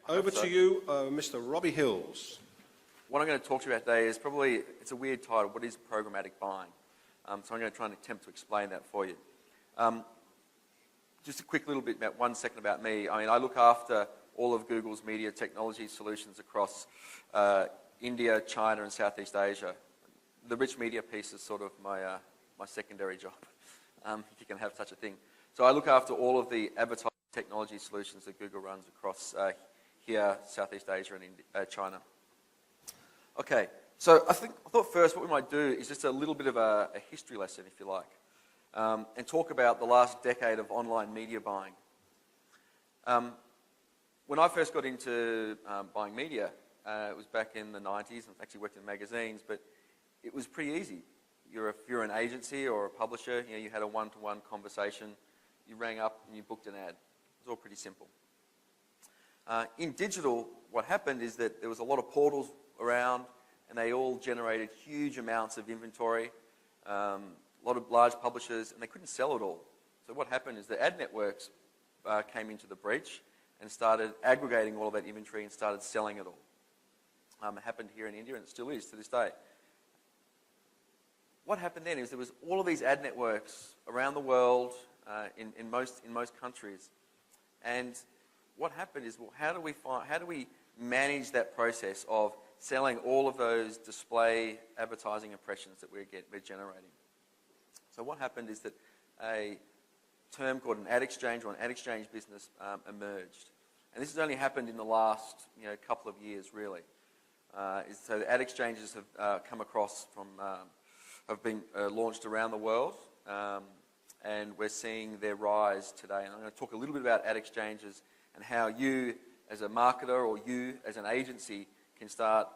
Over to you, Mr. Robbie Hills. What I'm going to talk to you about today is probably, it's a weird title, what is programmatic buying? So I'm going to try and attempt to explain that for you. Just a quick little bit, about 1 second about me. I mean, I look after all of Google's media technology solutions across India, China, and Southeast Asia. The rich media piece is sort of my secondary job, if you can have such a thing. So I look after all of the advertising technology solutions that Google runs across here, Southeast Asia, and China. Okay, so I thought first what we might do is just a little bit of a history lesson, if you like, and talk about the last decade of online media buying. When I first got into buying media, it was back in the 90s. I actually worked in magazines, but it was pretty easy. If you're an agency or a publisher, you had a one-to-one conversation. You rang up and you booked an ad. It was all pretty simple. In digital, what happened is that there was a lot of portals around, and they all generated huge amounts of inventory, a lot of large publishers, and they couldn't sell it all. So what happened is the ad networks came into the breach and started aggregating all of that inventory and started selling it all. It happened here in India, and it still is to this day. What happened then is there was all of these ad networks around the world, in most countries, and what happened is, well, how do we manage that process of selling all of those display advertising impressions that we're generating? So what happened is that a term called an ad exchange or an ad exchange business emerged, and this has only happened in the last couple of years, really. So the ad exchanges have come across have been launched around the world, and we're seeing their rise today. And I'm going to talk a little bit about ad exchanges and how you as a marketer or you as an agency can start